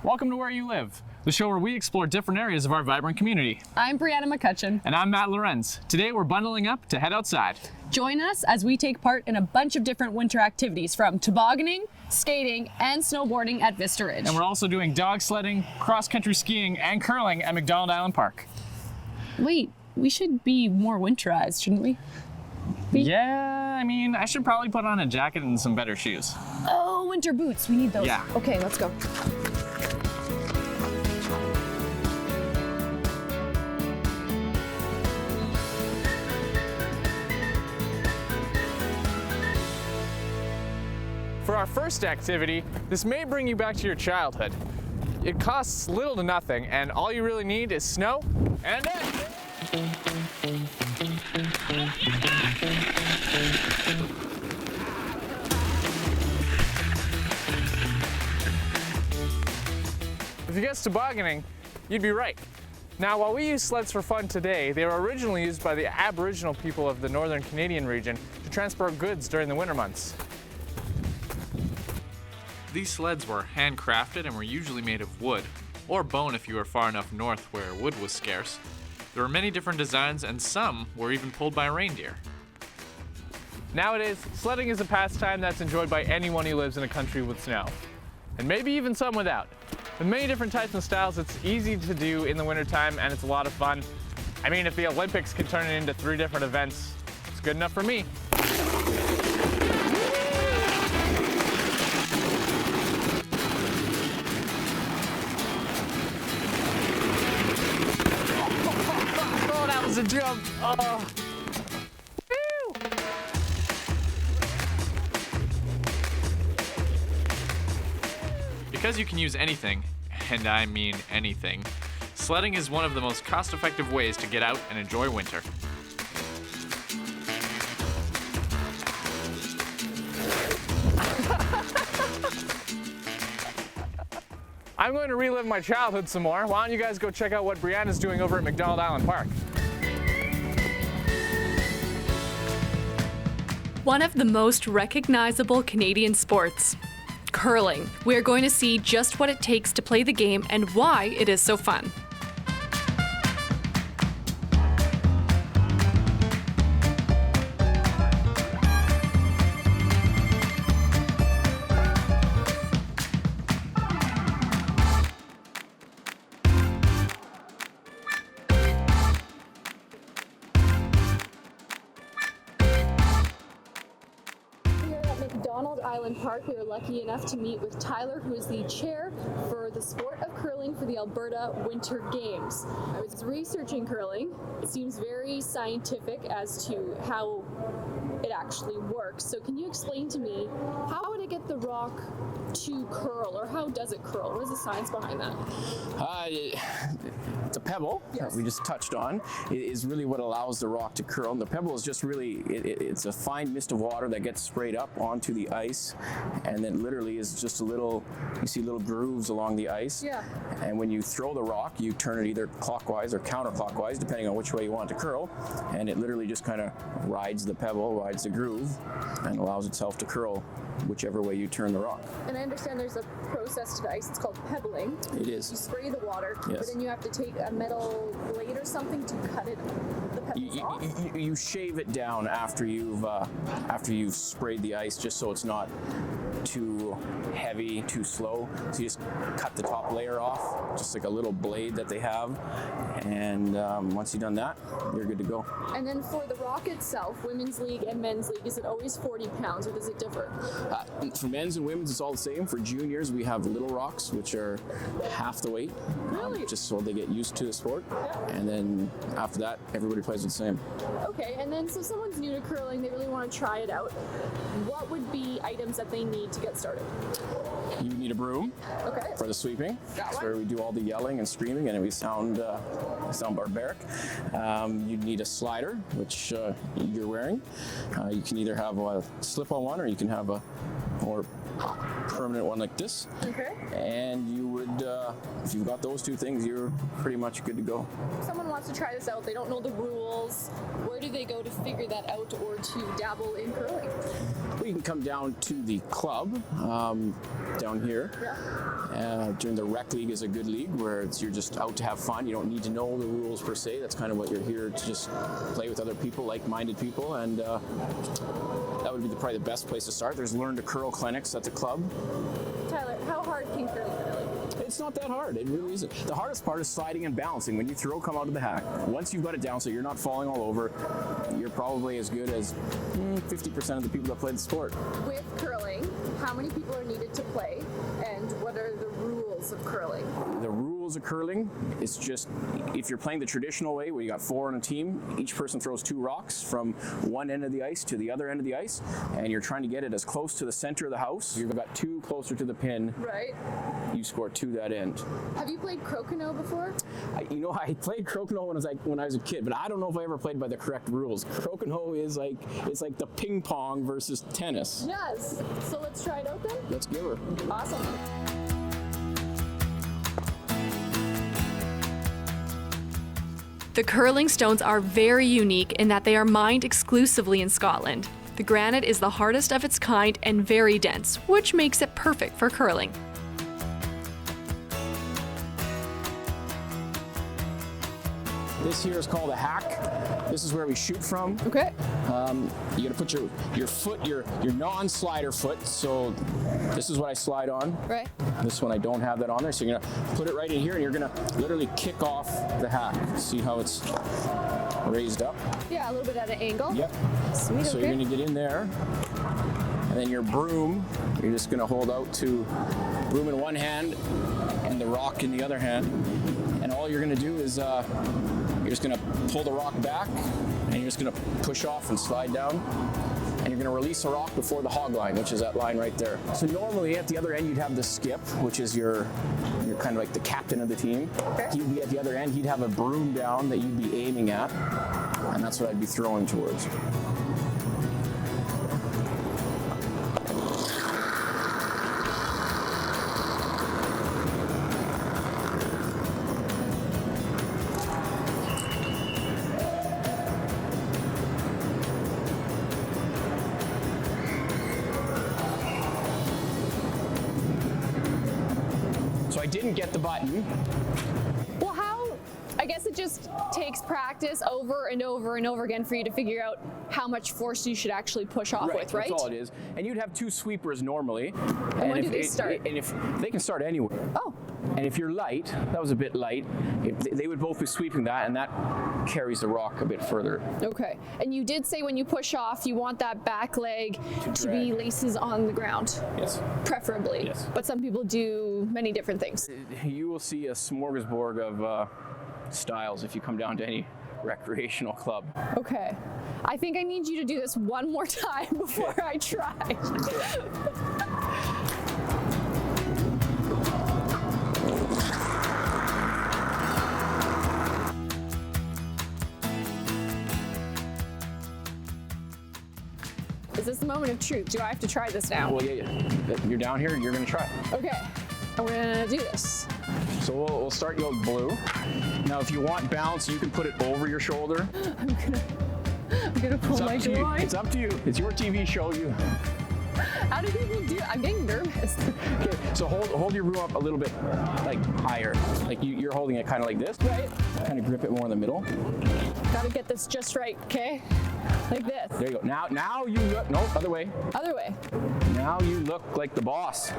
Welcome to Where You Live, the show where we explore different areas of our vibrant community. I'm Brianna McCutcheon. And I'm Matt Lorenz. Today we're bundling up to head outside. Join us as we take part in a bunch of different winter activities from tobogganing, skating, and snowboarding at Vista Ridge. And we're also doing dog sledding, cross-country skiing, and curling at McDonald Island Park. Wait, we should be more winterized, shouldn't we? Yeah, I mean, I should probably put on a jacket and some better shoes. Oh, winter boots, we need those. Yeah. Okay, let's go. For our first activity, this may bring you back to your childhood. It costs little to nothing, and all you really need is snow and ice. If you guessed tobogganing, you'd be right. Now, while we use sleds for fun today, they were originally used by the Aboriginal people of the Northern Canadian region to transport goods during the winter months. These sleds were handcrafted and were usually made of wood, or bone if you were far enough north where wood was scarce. There were many different designs, and some were even pulled by reindeer. Nowadays, sledding is a pastime that's enjoyed by anyone who lives in a country with snow, and maybe even some without. With many different types and styles, it's easy to do in the wintertime, and it's a lot of fun. I mean, if the Olympics can turn it into 3 different events, it's good enough for me. A jump. Oh. Woo. Because you can use anything, and I mean anything, sledding is one of the most cost-effective ways to get out and enjoy winter. I'm going to relive my childhood some more. Why don't you guys go check out what Brianna's doing over at McDonald Island Park? One of the most recognizable Canadian sports, curling. We are going to see just what it takes to play the game and why it is so fun. McDonald Island Park, we were lucky enough to meet with Tyler, who is the chair for the sport of curling for the Alberta Winter Games. I was researching curling. It seems very scientific as to how it actually works. So can you explain to me, how would it get the rock to curl, or how does it curl? What is the science behind that? It's a pebble that we just touched on. It is really what allows the rock to curl. And the pebble is just really, it's a fine mist of water that gets sprayed up onto the ice, and then literally is just a little, you see little grooves along the ice. Yeah. And when you throw the rock, you turn it either clockwise or counterclockwise, depending on which way you want it to curl, and it literally just kind of rides the pebble, rides the groove, and allows itself to curl whichever way you turn the rock. And I understand there's a process to the ice, it's called pebbling. It is. You spray the water, Yes. but then you have to take a metal blade or something to cut it, the pebbles off? You shave it down after you've sprayed the ice, just so it's not too heavy, too slow. So you just cut the top layer off, just like a little blade that they have, and once you've done that, you're good to go. And then for the rock itself, women's league and men's league, is it always 40 pounds, or does it differ? For men's and women's, it's all the same. For juniors, we have little rocks, which are half the weight, Really? just so they get used to the sport. And then after that, everybody plays the same. Okay, and then so someone's new to curling, they really want to try it out. What would be items that they need to get started? You need a broom Okay. for the sweeping. Got That's one. where we do all the yelling and screaming, and we sound barbaric. You need a slider, which you're wearing. You can either have a slip-on one, or you can have a more permanent one like this. Okay. And you would, if you've got those two things, you're pretty much good to go. If someone wants to try this out, they don't know the rules, where do they go to figure that out or to dabble in curling? Well, you can come down to the club down here. During the rec league is a good league where you're just out to have fun. You don't need to know the rules per se. That's kind of what you're here to just play with other people, like-minded people, and that would be probably the best place to start. There's Learn to Curl clinics at the club. Tyler, how hard can curling really? It's not that hard. It really isn't. The hardest part is sliding and balancing. When you come out of the hack. Once you've got it down so you're not falling all over, you're probably as good as 50% of the people that play the sport. With curling, how many people are needed to play, and what are the rules of curling? The rules of curling is just, if you're playing the traditional way where you got 4 on a team, each person throws 2 rocks from one end of the ice to the other end of the ice, and you're trying to get it as close to the center of the house. You've got 2 closer to the pin. Right. You score 2 that end. Have you played crokinole before? I played crokinole when I was a kid, but I don't know if I ever played by the correct rules. Crokinole is it's like the ping pong versus tennis. Yes. So let's try it out then? Let's give her. Awesome. The curling stones are very unique in that they are mined exclusively in Scotland. The granite is the hardest of its kind and very dense, which makes it perfect for curling. This here is called a hack. This is where we shoot from. Okay. You gotta put your foot, your non-slider foot. So this is what I slide on. Right. This one I don't have that on there. So you're gonna put it right in here and you're gonna literally kick off the hack. See how it's raised up? Yeah, a little bit at an angle. Yep. Sweet, So okay. you're gonna get in there. And then your broom, you're just gonna hold out to broom in one hand and the rock in the other hand. And all you're gonna do is you're just gonna pull the rock back and you're just gonna push off and slide down. And you're gonna release the rock before the hog line, which is that line right there. So normally at the other end, you'd have the skip, which is your kind of like the captain of the team. Okay. He'd be at the other end, he'd have a broom down that you'd be aiming at. And that's what I'd be throwing towards. So I didn't get the button. Well, I guess it just takes practice over and over and over again for you to figure out how much force you should actually push off with, right? That's all it is. And you'd have 2 sweepers normally. And when do they start? And if they can start anywhere. Oh, And if you're light, that was a bit light, they would both be sweeping that, and that carries the rock a bit further. okay. And you did say when you push off, you want that back leg to be drag. laces on the ground, Yes. preferably. Yes. But some people do many different things. You will see a smorgasbord of styles if you come down to any recreational club. Okay. I think I need you to do this one more time before I try. Is this the moment of truth? Do I have to try this now? Well, yeah. You're down here, you're gonna try. Okay. I'm gonna do this. So we'll start you with blue. Now, if you want balance, you can put it over your shoulder. I'm gonna pull my It's up to you. groin. It's up to you. It's your TV show. How do people do it? I'm getting nervous. Okay, so hold your broom up a little bit, like higher. Like you're holding it kind of like this. Right? Kind of grip it more in the middle. Gotta get this just right, okay? Like this. There you go. Now you look. No, other way. Other way. Now you look like the boss.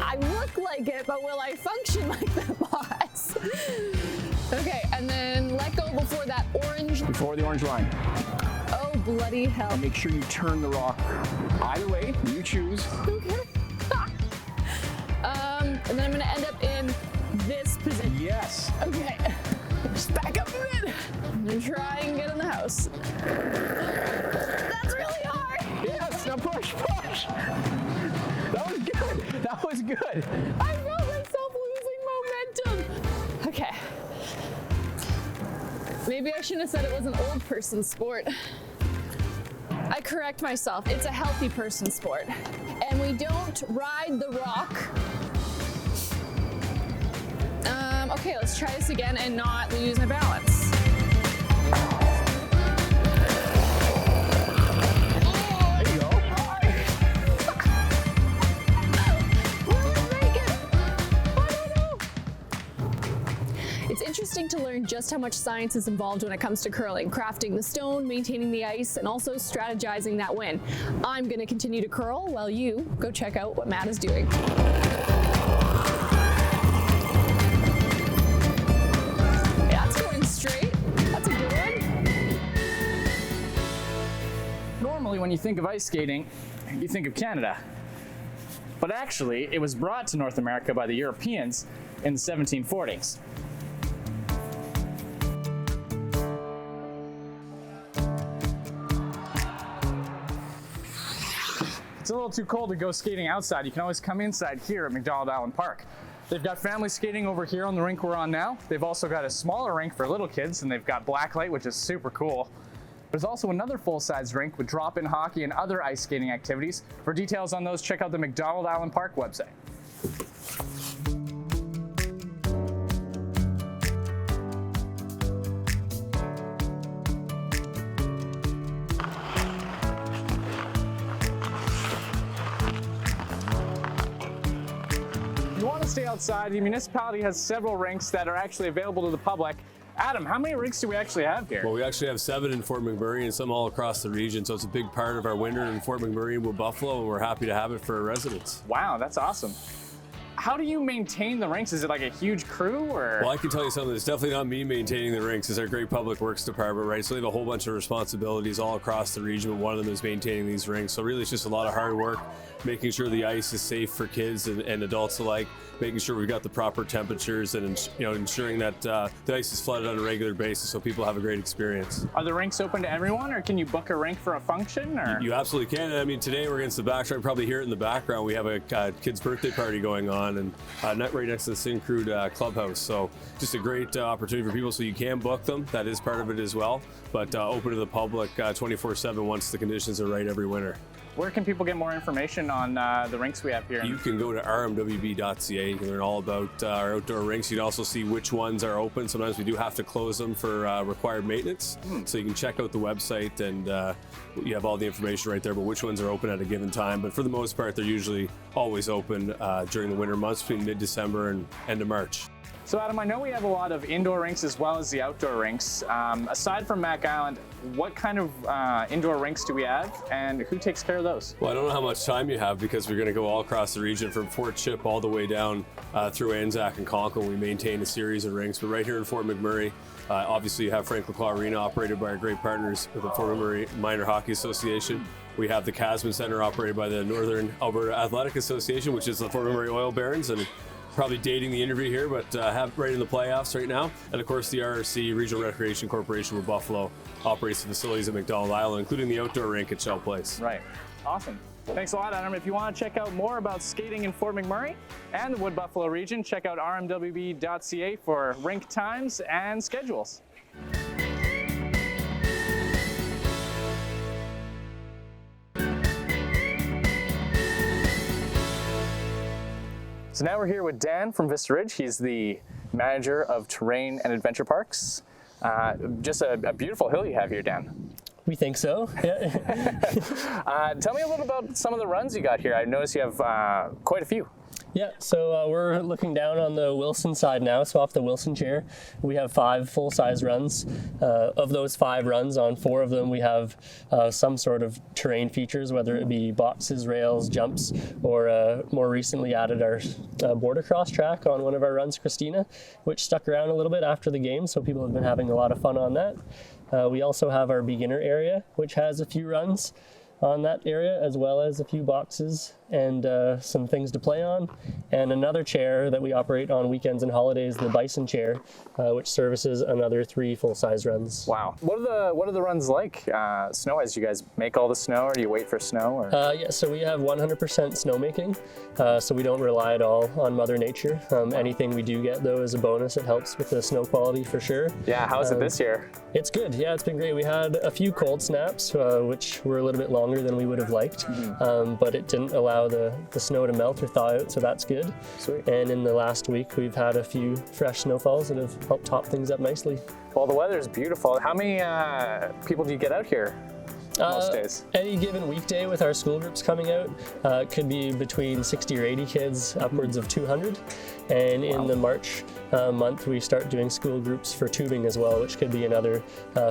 I look like it, but will I function like the boss? Okay, and then let go before that orange. Before the orange line. Oh, bloody hell. Make sure you turn the rock. Either way, you choose. Okay. And then I'm gonna end up in this position. Yes. Okay. Just back up a bit. I'm gonna try and get in the house. That's really hard. Yes. Now push. That was good. That was good. I felt myself losing momentum. Okay. Maybe I shouldn't have said it was an old person sport. I correct myself. It's a healthy person sport. And we don't ride the rock. Okay, let's try this again and not lose my balance. There you go. to learn just how much science is involved when it comes to curling, crafting the stone, maintaining the ice, and also strategizing that win. I'm going to continue to curl while you go check out what Matt is doing. Yeah, that's going straight. That's a good one. Normally, when you think of ice skating, you think of Canada. But actually, it was brought to North America by the Europeans in the 1740s. It's a little too cold to go skating outside. You can always come inside here at McDonald Island Park. They've got family skating over here on the rink we're on now. They've also got a smaller rink for little kids, and they've got blacklight, which is super cool. There's also another full-size rink with drop-in hockey and other ice skating activities. For details on those, check out the McDonald Island Park website. If you want to stay outside, the municipality has several rinks that are actually available to the public. Adam, how many rinks do we actually have here? Well, we actually have 7 in Fort McMurray and some all across the region, so it's a big part of our winter in Fort McMurray and Wood Buffalo, and we're happy to have it for our residents. Wow, that's awesome. How do you maintain the rinks? Is it like a huge crew, or? Well, I can tell you something. It's definitely not me maintaining the rinks. It's our great public works department, right? So they have a whole bunch of responsibilities all across the region, but one of them is maintaining these rinks. So really, it's just a lot of hard work, making sure the ice is safe for kids and adults alike, making sure we've got the proper temperatures, and ensuring that the ice is flooded on a regular basis so people have a great experience. Are the rinks open to everyone, or can you book a rink for a function? Or? You absolutely can. I mean, today we're against the backdrop. You probably hear it in the background. We have a kid's birthday party going on, and right next to the Syncrude clubhouse. So just a great opportunity for people. So you can book them. That is part of it as well. But open to the public 24/7 once the conditions are right every winter. Where can people get more information on the rinks we have here? You can go to rmwb.ca. You can learn all about our outdoor rinks. You can also see which ones are open. Sometimes we do have to close them for required maintenance. So you can check out the website, and you have all the information right there, but which ones are open at a given time. But for the most part, they're usually always open during the winter months between mid-December and end of March. So Adam, I know we have a lot of indoor rinks as well as the outdoor rinks. Aside from Mac Island, what kind of indoor rinks do we have, and who takes care of those? Well, I don't know how much time you have, because we're going to go all across the region from Fort Chip all the way down through Anzac and Conklin. We maintain a series of rinks, but right here in Fort McMurray, obviously you have Frank Lacroix Arena, operated by our great partners with the Fort McMurray Minor Hockey Association. We have the Casman Center, operated by the Northern Alberta Athletic Association, which is the Fort McMurray Oil Barons, and probably dating the interview here, but have right in the playoffs right now. And of course, the RRC, Regional Recreation Corporation with Buffalo, operates the facilities at McDonald Island, including the outdoor rink at Shell Place. Right. Awesome. Thanks a lot, Adam. If you want to check out more about skating in Fort McMurray and the Wood Buffalo region, check out rmwb.ca for rink times and schedules. So now we're here with Dan from Vista Ridge. He's the manager of terrain and adventure parks. Just a beautiful hill you have here, Dan. We think so. Yeah. Tell me a little about some of the runs you got here. I noticed you have quite a few. Yeah, so we're looking down on the Wilson side now, so off the Wilson chair. We have 5 full-size runs. Of those 5 runs, on 4 of them we have some sort of terrain features, whether it be boxes, rails, jumps, or more recently added our border cross track on one of our runs, Christina, which stuck around a little bit after the game, so people have been having a lot of fun on that. We also have our beginner area, which has a few runs on that area, as well as a few boxes and some things to play on, and another chair that we operate on weekends and holidays, the Bison chair, which services another 3 full-size runs. Wow. What are the runs like snow-wise? Do you guys make all the snow, or do you wait for snow? Or? Yeah, so we have 100% snowmaking, so we don't rely at all on Mother Nature. Anything we do get, though, is a bonus. It helps with the snow quality for sure. Yeah, how's it this year? It's good. Yeah, it's been great. We had a few cold snaps, which were a little bit longer than we would have liked, but it didn't allow the snow to melt or thaw out, so that's good. Sweet. And in the last week, we've had a few fresh snowfalls that have helped top things up nicely. Well, the weather is beautiful. How many people do you get out here? most days? Any given weekday with our school groups coming out, it could be between 60 or 80 kids, upwards of 200. And in the March month, we start doing school groups for tubing as well, which could be another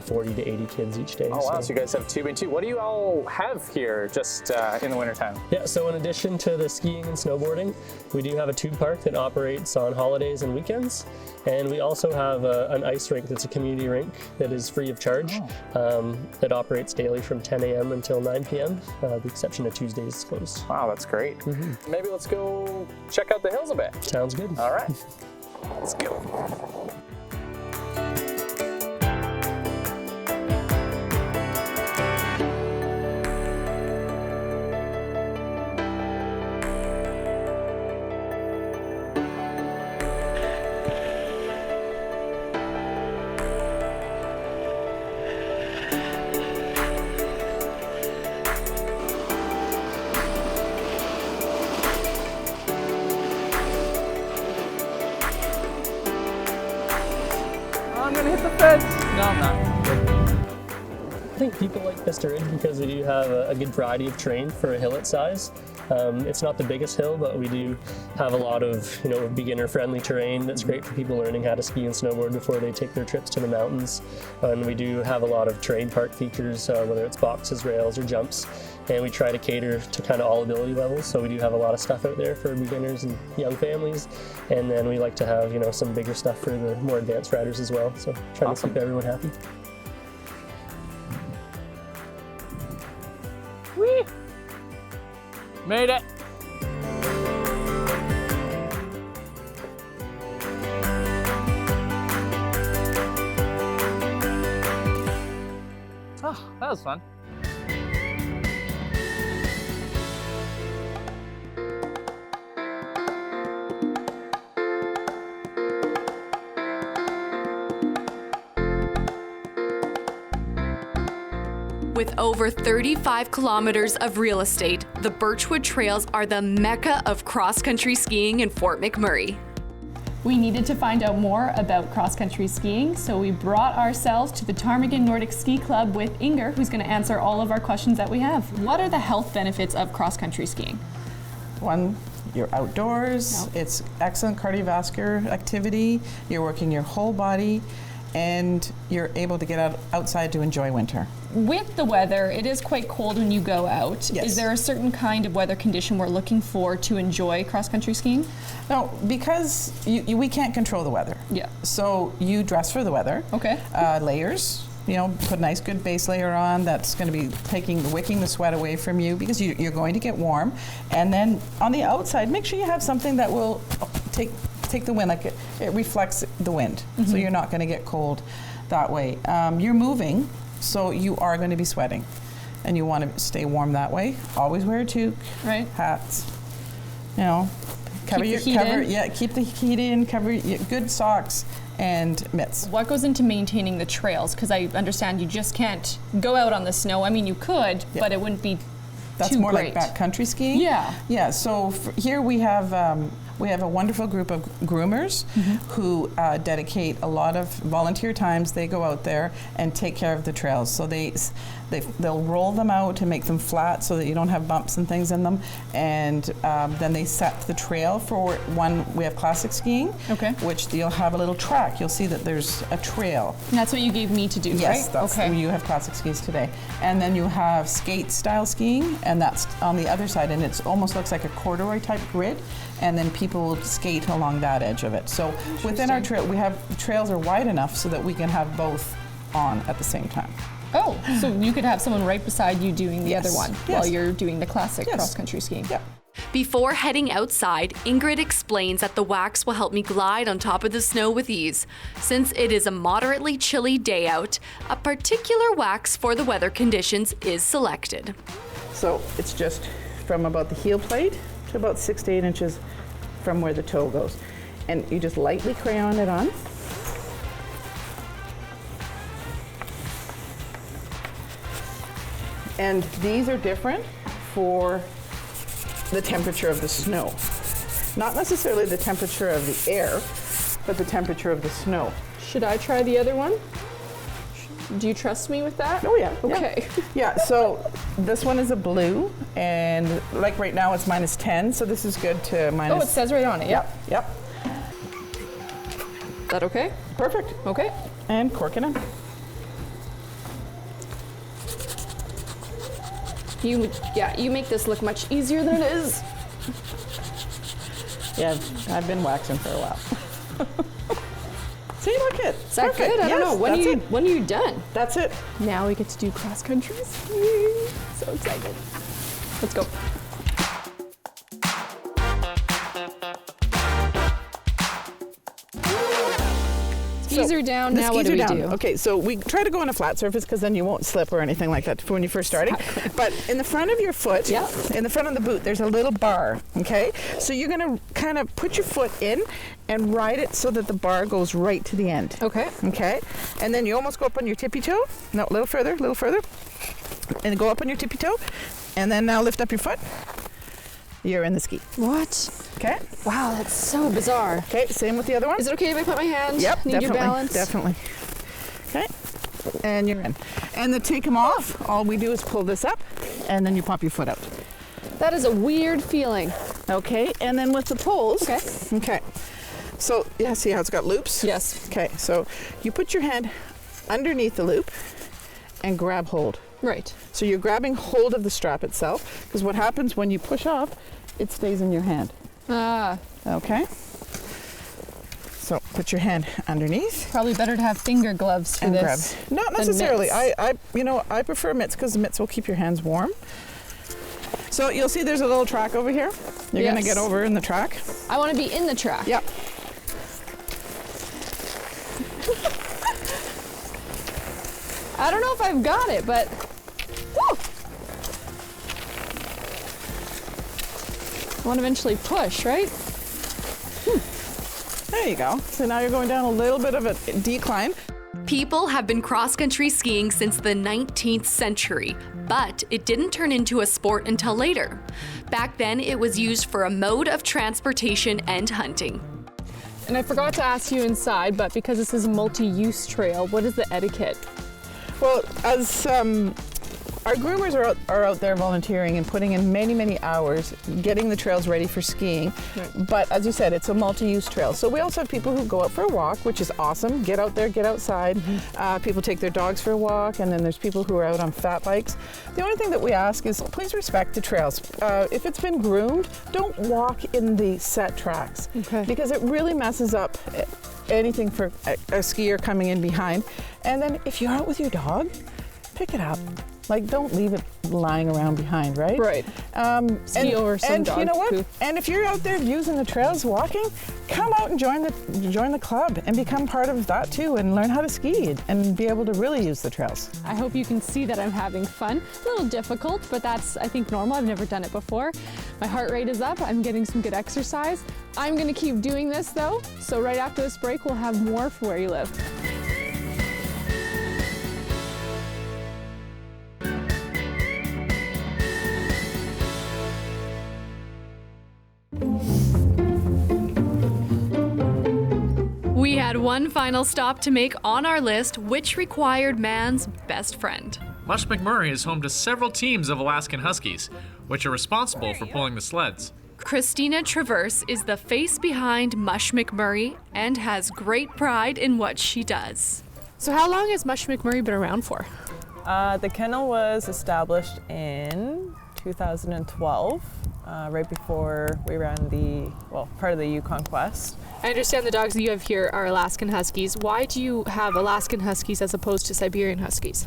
40 to 80 kids each day. Oh wow, so you guys have tubing too. What do you all have here just in the wintertime? Yeah, so in addition to the skiing and snowboarding, we do have a tube park that operates on holidays and weekends. And we also have an ice rink that's a community rink that is free of charge, that operates daily from 10 a.m. until 9 p.m. The exception of Tuesdays is closed. Wow, that's great. Maybe let's go check out the hills a bit. Sounds good. All right, let's go. I'm gonna hit the fence. No, I'm not. I think people like Mr. Ridge because we do have a good variety of terrain for a hill its size. It's not the biggest hill, but we do have a lot of beginner-friendly terrain that's great for people learning how to ski and snowboard before they take their trips to the mountains. And we do have a lot of terrain park features, whether it's boxes, rails, or jumps. And we try to cater to kind of all ability levels, so we do have a lot of stuff out there for beginners and young families. And then we like to have some bigger stuff for the more advanced riders as well. So trying to keep everyone happy. Whee! Made it. Oh, that was fun. With over 35 kilometers of real estate, the Birchwood Trails are the mecca of cross-country skiing in Fort McMurray. We needed to find out more about cross-country skiing, so we brought ourselves to the Ptarmigan Nordic Ski Club with Inger, who's going to answer all of our questions that we have. What are the health benefits of cross-country skiing? One, you're outdoors, it's excellent cardiovascular activity, you're working your whole body, and you're able to get outside to enjoy winter. With the weather, it is quite cold when you go out. Yes. Is there a certain kind of weather condition we're looking for to enjoy cross-country skiing? No, because we can't control the weather. Yeah. So you dress for the weather. Okay. Layers. Put a nice good base layer on that's going to be wicking the sweat away from you because you're going to get warm. And then on the outside, make sure you have something that will take the wind, like it reflects the wind, so you're not going to get cold that way. You're moving, so you are going to be sweating, and you want to stay warm that way. Always wear a toque, right? Hats, cover keep the heat in, cover good socks and mitts. What goes into maintaining the trails? Because I understand you just can't go out on the snow. I mean, you could, but it wouldn't be That's too more great. like backcountry skiing. Yeah. Yeah. So here we have a wonderful group of groomers who dedicate a lot of volunteer times. They go out there and take care of the trails. So they'll roll them out to make them flat so that you don't have bumps and things in them. And then they set the trail for one. We have classic skiing, which you'll have a little track. You'll see that there's a trail. And that's what you gave me to do, yes, right? That's you have classic skis today. And then you have skate style skiing, and that's on the other side, and it almost looks like a corduroy type grid. And then people will skate along that edge of it. So within our trail, trails are wide enough so that we can have both on at the same time. Oh, so you could have someone right beside you doing the other one while Yes. you're doing the classic Yes. cross-country skiing. Yeah. Before heading outside, Ingrid explains that the wax will help me glide on top of the snow with ease. Since it is a moderately chilly day out, a particular wax for the weather conditions is selected. So it's just from about the heel plate to about 6 to 8 inches from where the toe goes. And you just lightly crayon it on. And these are different for the temperature of the snow. Not necessarily the temperature of the air, but the temperature of the snow. Should I try the other one? Do you trust me with that? Oh yeah. Okay. Yeah, so this one is a blue, and like right now it's -10, so this is good to minus. Oh, it says right on it. Yep, yep. Is that okay? Perfect. Okay. And cork it in. You make this look much easier than it is. Yeah, I've been waxing for a while. See, look it. Is that good? I don't know. When are you done? That's it. Now we get to do cross countries. So excited. Let's go. Skis are down. The Now what skis do are we down. do? Okay, so we try to go on a flat surface because then you won't slip or anything like that when you're first starting. Exactly. But in the front of your foot, Yep. in the front of the boot, there's a little bar, okay? So you're going to kind of put your foot in and ride it so that the bar goes right to the end. Okay. Okay? And then you almost go up on your tippy toe. No, a little further. And go up on your tippy toe. And then now lift up your foot. You're in the ski. What? Okay? Wow, that's so bizarre. Okay, same with the other one. Is it okay if I put my hand? Yep, Need definitely. your balance? Definitely. Okay, and you're in. And to take them off, all we do is pull this up, and then you pop your foot out. That is a weird feeling. Okay, and then with the pulls. Okay. Okay. So, yeah, see how it's got loops? Yes. Okay, so you put your hand underneath the loop and grab hold. Right. So you're grabbing hold of the strap itself, because what happens when you push off, it stays in your hand. Ah. Okay? So put your hand underneath. Probably better to have finger gloves for And this. grab. Not necessarily. mitts. I prefer mitts because the mitts will keep your hands warm. So you'll see there's a little track over here. You're Yes. gonna get over in the track. I want to be in the track. Yep. I don't know if I've got it, but woo! I want to eventually push, right? There you go. So now you're going down a little bit of a decline. People have been cross-country skiing since the 19th century, but it didn't turn into a sport until later. Back then, it was used for a mode of transportation and hunting. And I forgot to ask you inside, but because this is a multi-use trail, what is the etiquette? Well, as our groomers are out there volunteering and putting in many, many hours getting the trails ready for skiing. Right. But as you said, it's a multi-use trail. So we also have people who go out for a walk, which is awesome. Get out there, get outside. People take their dogs for a walk, and then there's people who are out on fat bikes. The only thing that we ask is please respect the trails. If it's been groomed, don't walk in the set tracks. Okay. Because it really messes up anything for a skier coming in behind. And then if you're out with your dog, pick it up. Like, don't leave it lying around behind, right? Right. Ski over some dog you know what? poop. And if you're out there using the trails, walking, come out and join the club and become part of that too, and learn how to ski and be able to really use the trails. I hope you can see that I'm having fun. A little difficult, but that's, I think, normal. I've never done it before. My heart rate is up. I'm getting some good exercise. I'm going to keep doing this, though. So right after this break, we'll have more for Where You Live. We had one final stop to make on our list, which required man's best friend. Mush McMurray is home to several teams of Alaskan Huskies, which are responsible for pulling the sleds. Christina Traverse is the face behind Mush McMurray and has great pride in what she does. So how long has Mush McMurray been around for? The kennel was established in 2012, right before we ran part of the Yukon Quest. I understand the dogs that you have here are Alaskan Huskies. Why do you have Alaskan Huskies as opposed to Siberian Huskies?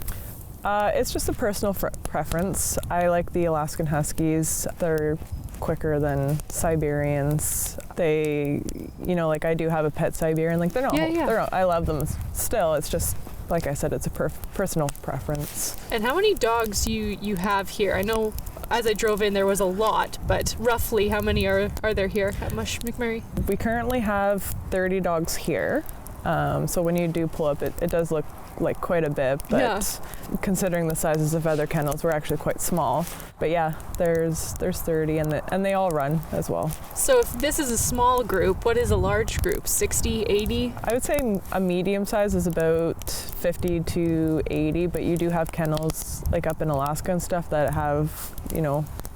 It's just a personal preference. I like the Alaskan Huskies. They're quicker than Siberians. They, I do have a pet Siberian. Like, I love them still. It's just, like I said, it's a personal preference. And how many dogs you have here? I know as I drove in there was a lot, but roughly how many are there here at Mush McMurray? We currently have 30 dogs here. So when you do pull up, it does look like quite a bit, but considering the sizes of other kennels, we're actually quite small. But yeah, there's 30 and they all run as well. So if this is a small group, what is a large group? 60, 80? I would say a medium size is about 50 to 80, but you do have kennels like up in Alaska and stuff that have,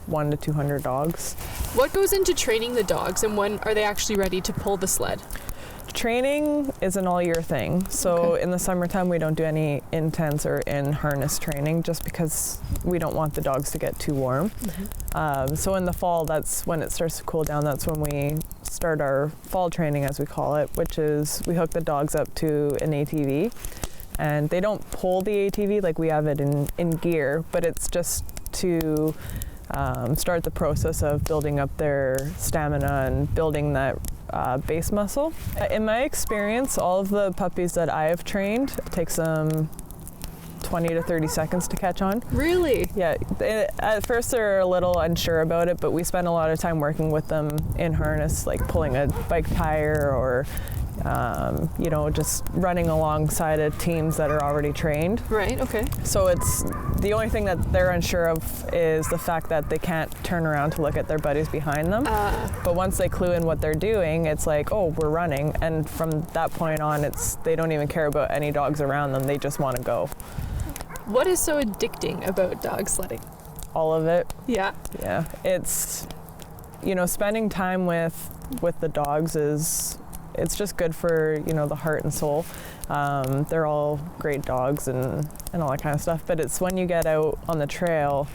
1 to 200 dogs. What goes into training the dogs, and when are they actually ready to pull the sled? Training is an all-year thing. So in the summertime, we don't do any intense or in-harness training just because we don't want the dogs to get too warm. So in the fall, that's when it starts to cool down. That's when we start our fall training, as we call it, which is we hook the dogs up to an ATV. And they don't pull the ATV like we have it in gear, but it's just to start the process of building up their stamina and building that base muscle. In my experience, all of the puppies that I have trained, it takes them 20 to 30 seconds to catch on. Really? Yeah. At first they're a little unsure about it, but we spend a lot of time working with them in harness, like pulling a bike tire or just running alongside of teams that are already trained. Right, okay. So it's the only thing that they're unsure of is the fact that they can't turn around to look at their buddies behind them. But once they clue in what they're doing, it's like, oh, we're running. And from that point on, they don't even care about any dogs around them. They just want to go. What is so addicting about dog sledding? All of it. Yeah. Yeah. It's, spending time with the dogs it's just good for, the heart and soul. They're all great dogs and all that kind of stuff. But it's when you get out on the trail,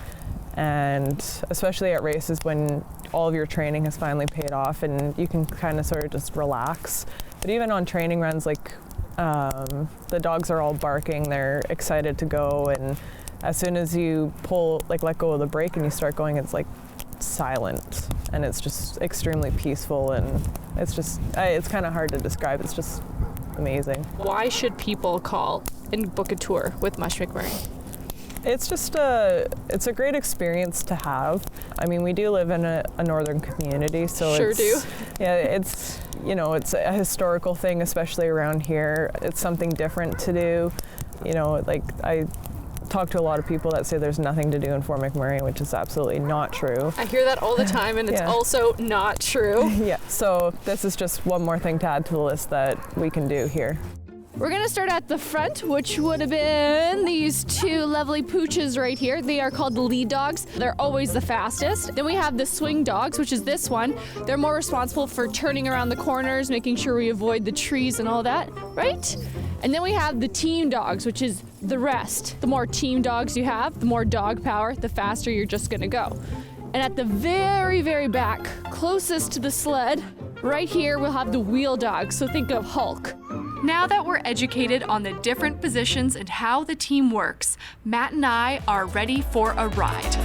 and especially at races when all of your training has finally paid off and you can kind of sort of just relax. But even on training runs, like the dogs are all barking, they're excited to go. And as soon as you let go of the brake and you start going, it's like silent. And it's just extremely peaceful, and it's kind of hard to describe. It's just amazing. Why should people call and book a tour with Mush McMurray? It's just it's a great experience to have. I mean, we do live in a northern community, so it's a historical thing, especially around here. It's something different to do. I talk to a lot of people that say there's nothing to do in Fort McMurray, which is absolutely not true. I hear that all the time, and it's also not true. Yeah, so this is just one more thing to add to the list that we can do here. We're gonna start at the front, which would have been these two lovely pooches right here. They are called the lead dogs. They're always the fastest. Then we have the swing dogs, which is this one. They're more responsible for turning around the corners, making sure we avoid the trees and all that, right? And then we have the team dogs, which is the rest. The more team dogs you have, the more dog power, the faster you're just gonna go. And at the very, very back, closest to the sled, right here, we'll have the wheel dogs. So think of Hulk. Now that we're educated on the different positions and how the team works, Matt and I are ready for a ride.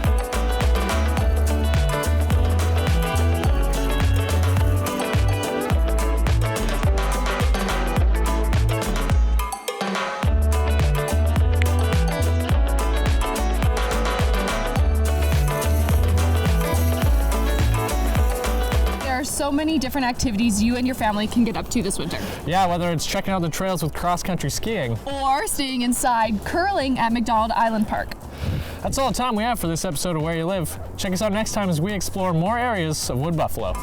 So many different activities you and your family can get up to this winter. Yeah, whether it's checking out the trails with cross-country skiing or staying inside curling at McDonald Island Park. That's all the time we have for this episode of Where You Live. Check us out next time as we explore more areas of Wood Buffalo.